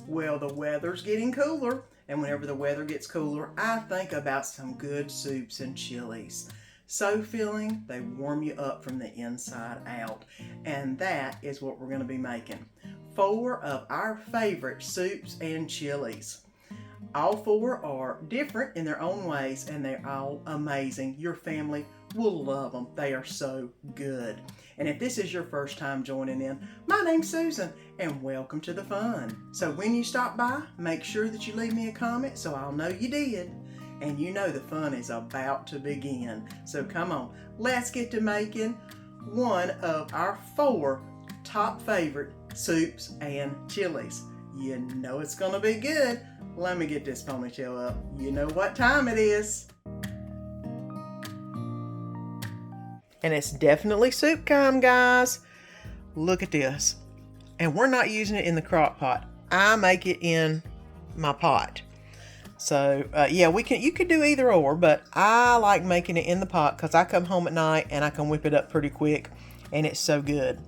Well, the weather's getting cooler, and whenever the weather gets cooler, I think about some good soups and chilies. So filling, they warm you up from the inside out, and that is what we're going to be making. 4 of our favorite soups and chilies. All 4 are different in their own ways, and they're all amazing. Your family will love them. They are so good. And if this is your first time joining in, my name's Susan, and welcome to the fun. So when you stop by, make sure that you leave me a comment so I'll know you did. And you know the fun is about to begin. So come on, let's get to making one of our 4 top favorite soups and chilies. You know it's gonna be good. Let me get this ponytail up. You know what time it is. And it's definitely soup time, guys. Look at this. And we're not using it in the crock pot. I make it in my pot. So yeah, you could do either or, but I like making it in the pot because I come home at night and I can whip it up pretty quick, and it's so good.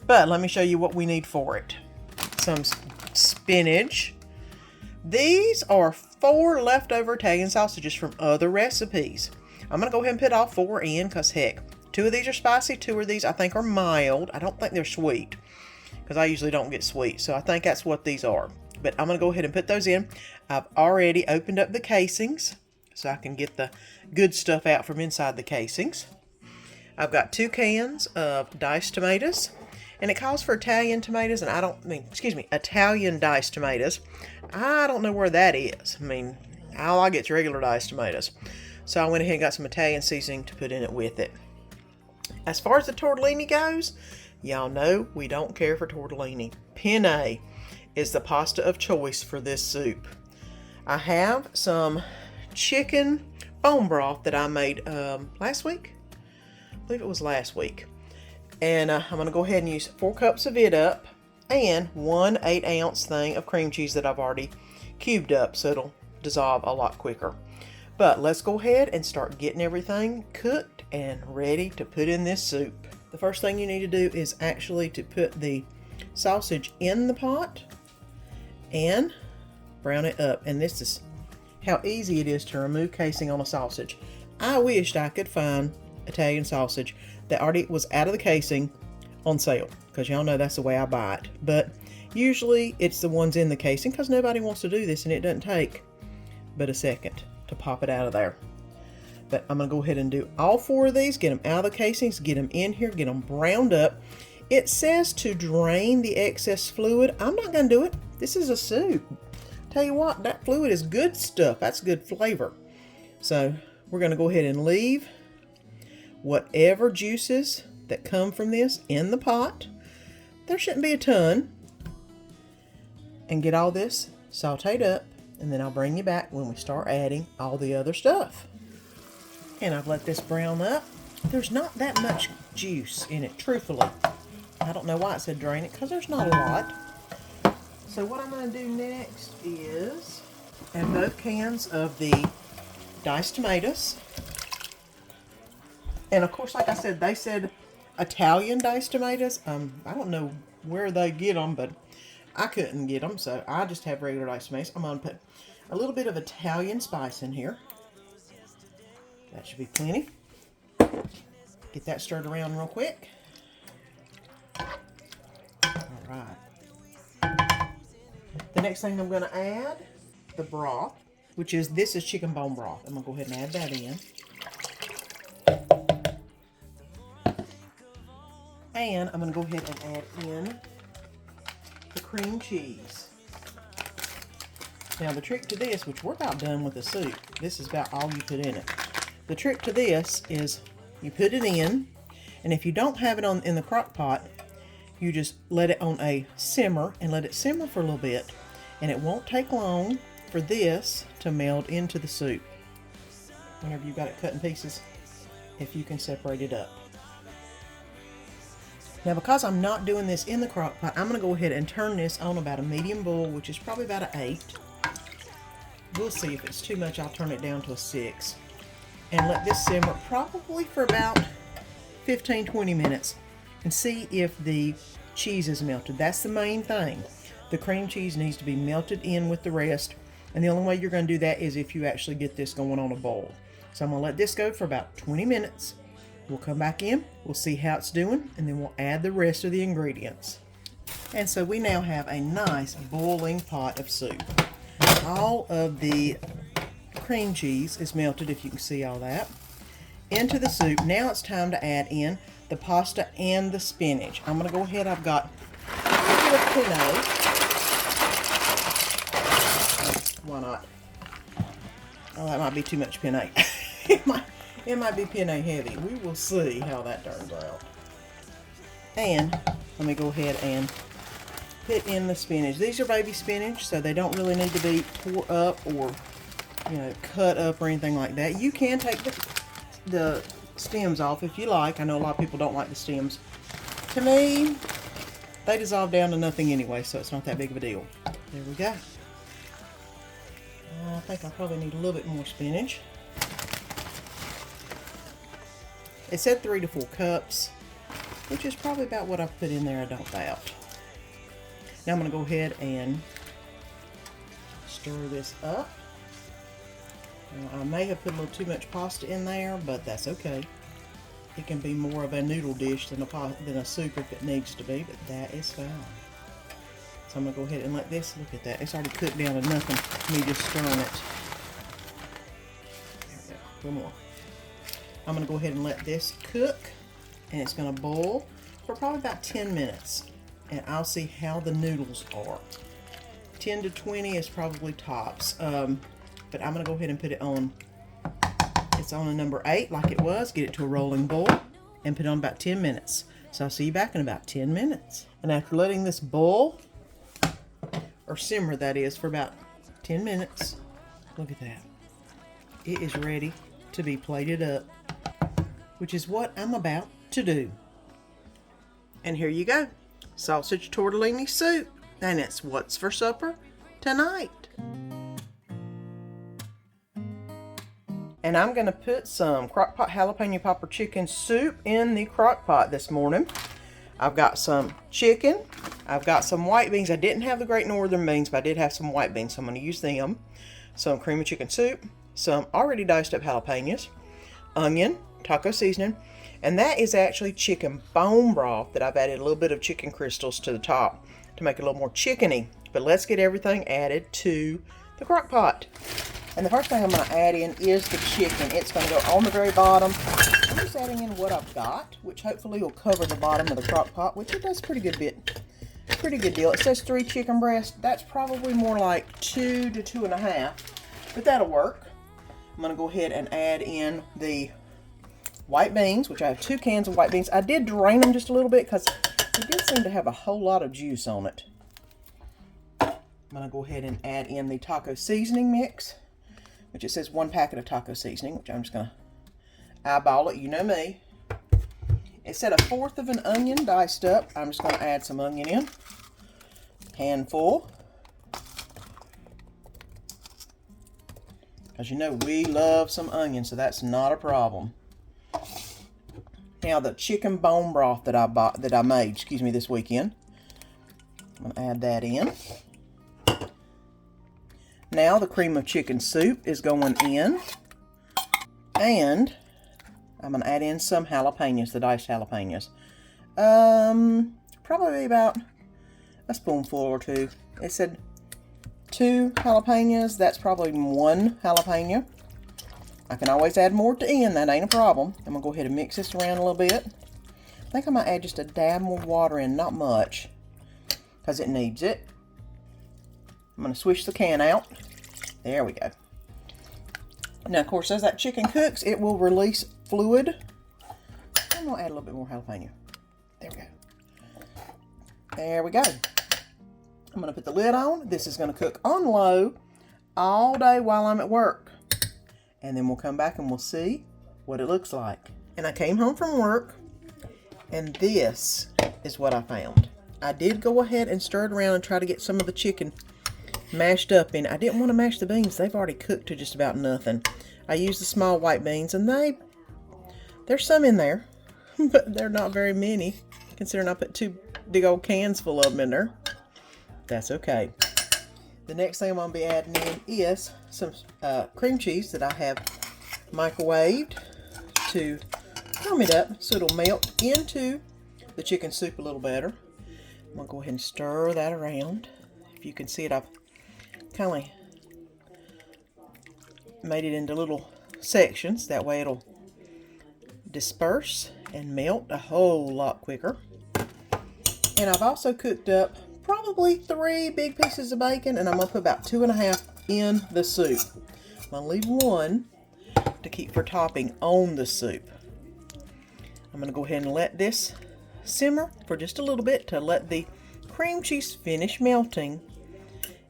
But let me show you what we need for it. Some spinach. These are 4 leftover Italian sausages from other recipes. I'm going to go ahead and put all 4 in because heck, 2 of these are spicy, 2 of these I think are mild. I don't think they're sweet because I usually don't get sweet, so I think that's what these are. But I'm going to go ahead and put those in. I've already opened up the casings so I can get the good stuff out from inside the casings. I've got 2 cans of diced tomatoes, and it calls for Italian tomatoes, and Italian diced tomatoes. I don't know where that is. I mean, all I get is regular diced tomatoes. So I went ahead and got some Italian seasoning to put in it with it. As far as the tortellini goes, y'all know we don't care for tortellini. Penne is the pasta of choice for this soup. I have some chicken bone broth that I made last week. I believe it was last week. And I'm going to go ahead and use 4 cups of it up and 1 8-ounce thing of cream cheese that I've already cubed up so it'll dissolve a lot quicker. But let's go ahead and start getting everything cooked and ready to put in this soup. The first thing you need to do is actually to put the sausage in the pot and brown it up. And this is how easy it is to remove casing on a sausage. I wished I could find Italian sausage that already was out of the casing on sale, because y'all know that's the way I buy it. But usually it's the ones in the casing because nobody wants to do this, and it doesn't take but a second to pop it out of there. But I'm going to go ahead and do all 4 of these, get them out of the casings, get them in here, get them browned up. It says to drain the excess fluid. I'm not going to do it. This is a soup. Tell you what, that fluid is good stuff. That's good flavor. So we're going to go ahead and leave whatever juices that come from this in the pot. There shouldn't be a ton. And get all this sauteed up. And then I'll bring you back when we start adding all the other stuff. And I've let this brown up. There's not that much juice in it, truthfully. I don't know why it said drain it, because there's not a lot. So what I'm going to do next is add both cans of the diced tomatoes. And of course, like I said, they said Italian diced tomatoes. I don't know where they get them, but I couldn't get them, so I just have regular diced tomatoes. I'm going to put a little bit of Italian spice in here. That should be plenty. Get that stirred around real quick. All right. The next thing I'm going to add, the broth, this is chicken bone broth. I'm going to go ahead and add that in. And I'm going to go ahead and add in the cream cheese. Now the trick to this, which we're about done with the soup, this is about all you put in it. The trick to this is you put it in, and if you don't have it in the crock pot, you just let it on a simmer and let it simmer for a little bit, and it won't take long for this to meld into the soup. Whenever you've got it cut in pieces, if you can separate it up. Now because I'm not doing this in the crock pot, I'm going to go ahead and turn this on about a medium boil, which is probably about an 8. We'll see if it's too much. I'll turn it down to a 6. And let this simmer probably for about 15-20 minutes and see if the cheese is melted. That's the main thing. The cream cheese needs to be melted in with the rest. And the only way you're going to do that is if you actually get this going on a boil. So I'm going to let this go for about 20 minutes. We'll come back in, we'll see how it's doing, and then we'll add the rest of the ingredients. And so we now have a nice boiling pot of soup. All of the cream cheese is melted, if you can see all that, into the soup. Now it's time to add in the pasta and the spinach. I'm going to go ahead, I've got a little penne. Why not? Oh, that might be too much penne. it might be penne heavy. We will see how that turns out. And let me go ahead and put in the spinach. These are baby spinach, so they don't really need to be tore up or, cut up or anything like that. You can take the stems off if you like. I know a lot of people don't like the stems. To me, they dissolve down to nothing anyway, so it's not that big of a deal. There we go. I think I probably need a little bit more spinach. It said 3 to 4 cups, which is probably about what I've put in there, I don't doubt. Now I'm going to go ahead and stir this up. Now, I may have put a little too much pasta in there, but that's okay. It can be more of a noodle dish than a soup if it needs to be, but that is fine. So I'm going to go ahead and let this, look at that, it's already cooked down to nothing, me just stirring it. There we go, a little more. I'm going to go ahead and let this cook, and it's going to boil for probably about 10 minutes. And I'll see how the noodles are. 10 to 20 is probably tops. But I'm going to go ahead and put it on. It's on a number 8 like it was. Get it to a rolling boil and put it on about 10 minutes. So I'll see you back in about 10 minutes. And after letting this boil, or simmer that is, for about 10 minutes, look at that. It is ready to be plated up, which is what I'm about to do. And here you go. Sausage tortellini soup, and it's what's for supper tonight. And I'm going to put some Crockpot Jalapeno Popper Chicken Soup in the Crockpot this morning. I've got some chicken, I've got some white beans. I didn't have the Great Northern beans, but I did have some white beans, so I'm going to use them. Some cream of chicken soup, some already diced up jalapenos, onion, taco seasoning, and that is actually chicken bone broth that I've added a little bit of chicken crystals to the top to make it a little more chickeny. But let's get everything added to the crock pot. And the first thing I'm going to add in is the chicken. It's going to go on the very bottom. I'm just adding in what I've got, which hopefully will cover the bottom of the crock pot, which it does pretty good bit. Pretty good deal. It says 3 chicken breasts. That's probably more like 2 to 2.5, but that'll work. I'm going to go ahead and add in the white beans, which I have 2 cans of white beans. I did drain them just a little bit because it did seem to have a whole lot of juice on it. I'm going to go ahead and add in the taco seasoning mix, which it says 1 packet of taco seasoning, which I'm just going to eyeball it. You know me. It said 1/4 of an onion diced up. I'm just going to add some onion in. Handful. Because you know we love some onion, so that's not a problem. Now the chicken bone broth that I made, this weekend. I'm going to add that in. Now the cream of chicken soup is going in. And I'm going to add in some jalapenos, the diced jalapenos. Probably about a spoonful or 2. It said 2 jalapenos. That's probably 1 jalapeno. I can always add more to end. That ain't a problem. I'm going to go ahead and mix this around a little bit. I think I might add just a dab more water in, not much, because it needs it. I'm going to swish the can out. There we go. Now, of course, as that chicken cooks, it will release fluid. I'm going to add a little bit more jalapeno. There we go. There we go. I'm going to put the lid on. This is going to cook on low all day while I'm at work. And then we'll come back and we'll see what it looks like. And I came home from work, and this is what I found. I did go ahead and stir it around and try to get some of the chicken mashed up in it. I didn't want to mash the beans. They've already cooked to just about nothing. I used the small white beans, and there's some in there, but they're not very many, considering I put 2 big old cans full of them in there. that's okay. The next thing I'm going to be adding in is some cream cheese that I have microwaved to warm it up so it'll melt into the chicken soup a little better. I'm going to go ahead and stir that around. If you can see it, I've kind of made it into little sections. That way it'll disperse and melt a whole lot quicker. And I've also cooked up probably 3 big pieces of bacon, and I'm going to put about 2.5 in the soup. I'm going to leave 1 to keep for topping on the soup. I'm going to go ahead and let this simmer for just a little bit to let the cream cheese finish melting,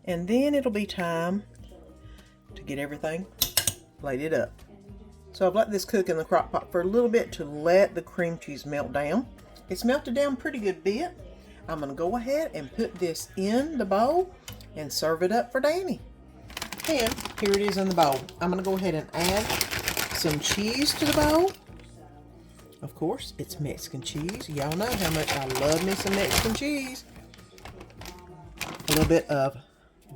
and then it'll be time to get everything plated up. So I've let this cook in the crock pot for a little bit to let the cream cheese melt down. It's melted down pretty good bit. I'm going to go ahead and put this in the bowl and serve it up for Danny. And here it is in the bowl. I'm going to go ahead and add some cheese to the bowl. Of course, it's Mexican cheese. Y'all know how much I love me some Mexican cheese. A little bit of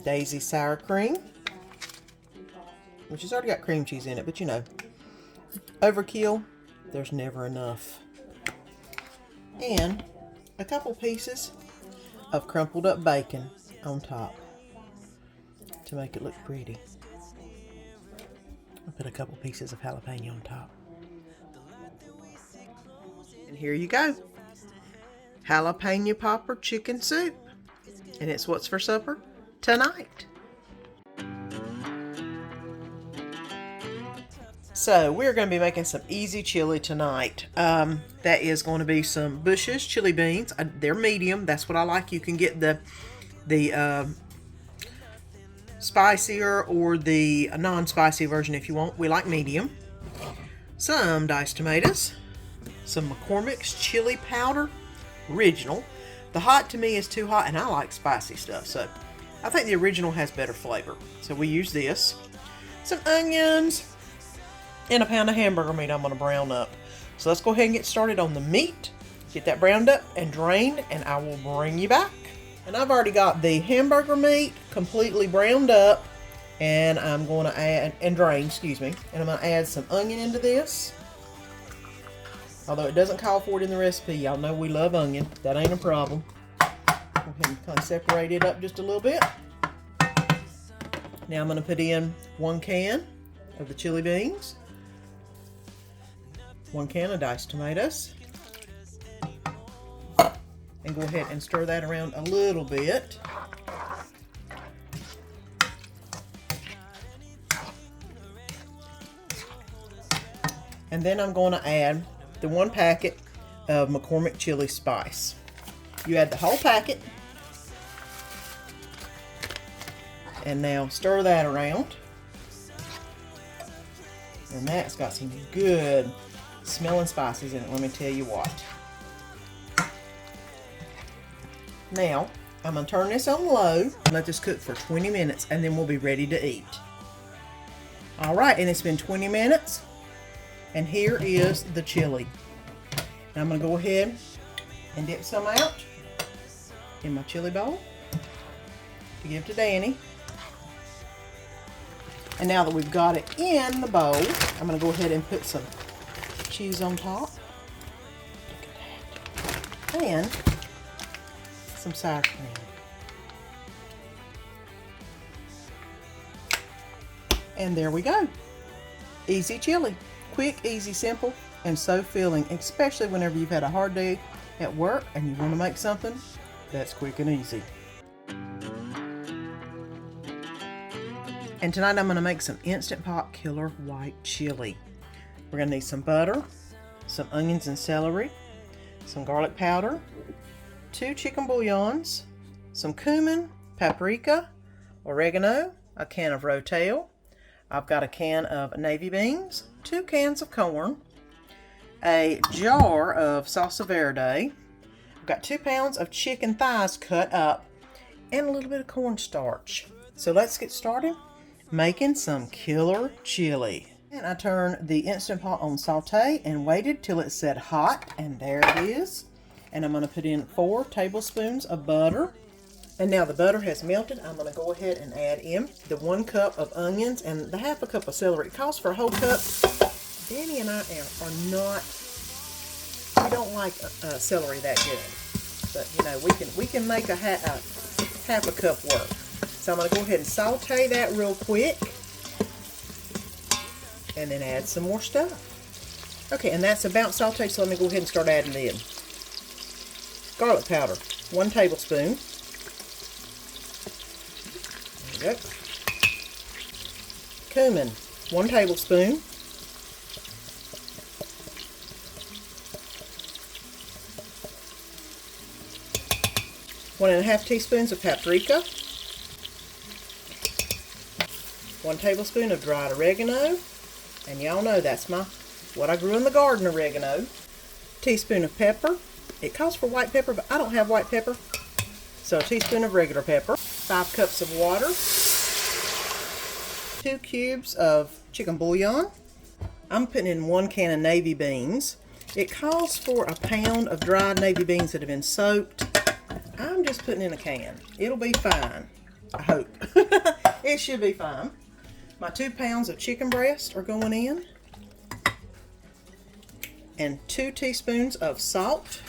Daisy sour cream, which has already got cream cheese in it, but you know, overkill, there's never enough. And a couple pieces of crumpled up bacon on top to make it look pretty. I'll put a couple pieces of jalapeno on top. And here you go. Jalapeno Popper Chicken Soup. And it's what's for supper tonight. So we're going to be making some easy chili tonight. That is going to be some Bush's chili beans. They're medium. That's what I like. You can get the spicier or the non-spicy version if you want. We like medium. Some diced tomatoes. Some McCormick's chili powder, original. The hot to me is too hot, and I like spicy stuff, so I think the original has better flavor. So we use this. Some onions. And a pound of hamburger meat I'm going to brown up. So let's go ahead and get started on the meat. Get that browned up and drained, and I will bring you back. And I've already got the hamburger meat completely browned up, and I'm going to add, and drained, excuse me. And I'm going to add some onion into this. Although it doesn't call for it in the recipe, y'all know we love onion. That ain't a problem. Go ahead and kind of separate it up just a little bit. Now I'm going to put in 1 can of the chili beans. 1 can of diced tomatoes, and go ahead and stir that around a little bit. And then I'm going to add the 1 packet of McCormick chili spice. You add the whole packet, and now stir that around. And that's got some good smelling spices in it, let me tell you what. Now, I'm going to turn this on low and let this cook for 20 minutes, and then we'll be ready to eat. Alright, and it's been 20 minutes, and here is the chili. Now I'm going to go ahead and dip some out in my chili bowl to give to Danny. And now that we've got it in the bowl, I'm going to go ahead and put some cheese on top. Look at that. And some sour cream. And there we go. Easy chili. Quick, easy, simple, and so filling, especially whenever you've had a hard day at work and you want to make something that's quick and easy. And tonight I'm going to make some Instant Pot Killer White Chili. We're going to need some butter, some onions and celery, some garlic powder, 2 chicken bouillons, some cumin, paprika, oregano, a can of rotel. I've got a can of navy beans, 2 cans of corn, a jar of salsa verde. I've got 2 pounds of chicken thighs cut up, and a little bit of cornstarch. So let's get started making some killer chili. And I turned the Instant Pot on saute and waited till it said hot, and there it is. And I'm going to put in 4 tablespoons of butter. And now the butter has melted. I'm going to go ahead and add in the 1 cup of onions and the half a cup of celery. It calls for a whole cup. Danny and I are not, we don't like celery that good. But you know, we can make a half a cup work. So I'm going to go ahead and saute that real quick. And then add some more stuff. Okay, and that's about sauteed, so let me go ahead and start adding in. Garlic powder, 1 tablespoon. There we go. Cumin, 1 tablespoon. One and a half teaspoons of paprika. 1 tablespoon of dried oregano. And y'all know that's what I grew in the garden, oregano. Teaspoon of pepper. It calls for white pepper, but I don't have white pepper. So a teaspoon of regular pepper. 5 cups of water. 2 cubes of chicken bouillon. I'm putting in 1 can of navy beans. It calls for a pound of dried navy beans that have been soaked. I'm just putting in a can. It'll be fine. I hope. It should be fine. My 2 pounds of chicken breast are going in. And 2 teaspoons of salt.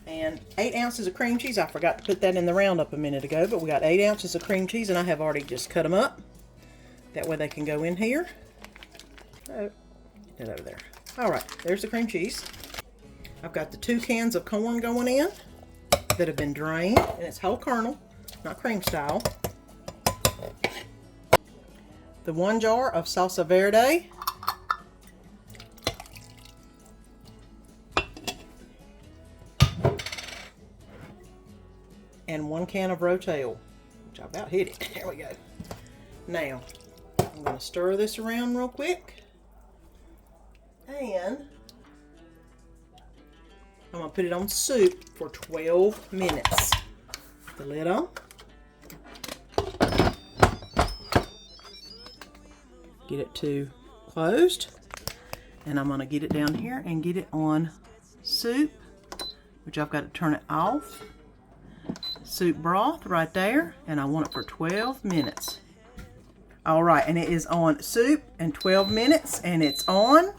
And 8 ounces of cream cheese. I forgot to put that in the roundup a minute ago, but we got 8 ounces of cream cheese, and I have already just cut them up. That way they can go in here. Oh, get that over there. All right, there's the cream cheese. I've got the 2 cans of corn going in that have been drained, and it's whole kernel, not cream style. The 1 jar of salsa verde. And 1 can of Rotel, which I about hit it. There we go. Now, I'm going to stir this around real quick. And I'm going to put it on soup for 12 minutes. Put the lid on. Get it to closed. And I'm going to get it down here and get it on soup, which I've got to turn it off. Soup broth right there, and I want it for 12 minutes. All right, and it is on soup and 12 minutes, and it's on.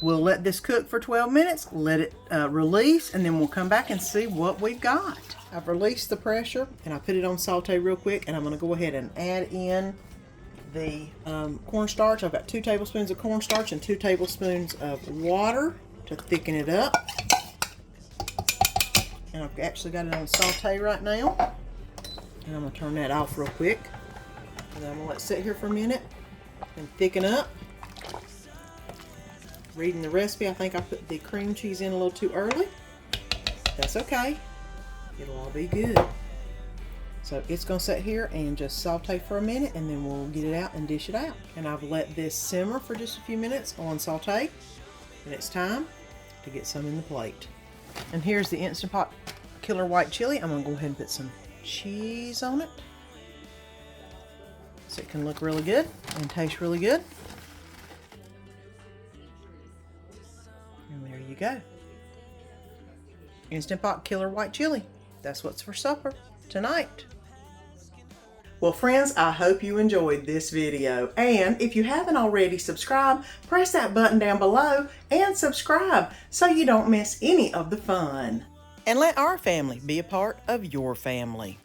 We'll let this cook for 12 minutes, let it release, and then we'll come back and see what we've got. I've released the pressure, and I put it on saute real quick, and I'm going to go ahead and add in the cornstarch. I've got 2 tablespoons of cornstarch and 2 tablespoons of water to thicken it up. And I've actually got it on saute right now. And I'm going to turn that off real quick. And I'm going to let it sit here for a minute and thicken up. Reading the recipe, I think I put the cream cheese in a little too early. That's okay. It'll all be good. So it's going to sit here and just saute for a minute, and then we'll get it out and dish it out. And I've let this simmer for just a few minutes on saute. And it's time to get some in the plate. And here's the Instant Pot Killer White Chili. I'm going to go ahead and put some cheese on it so it can look really good and taste really good. And there you go. Instant Pot Killer White Chili. That's what's for supper tonight. Well, friends, I hope you enjoyed this video. And if you haven't already subscribed, press that button down below and subscribe so you don't miss any of the fun. And let our family be a part of your family.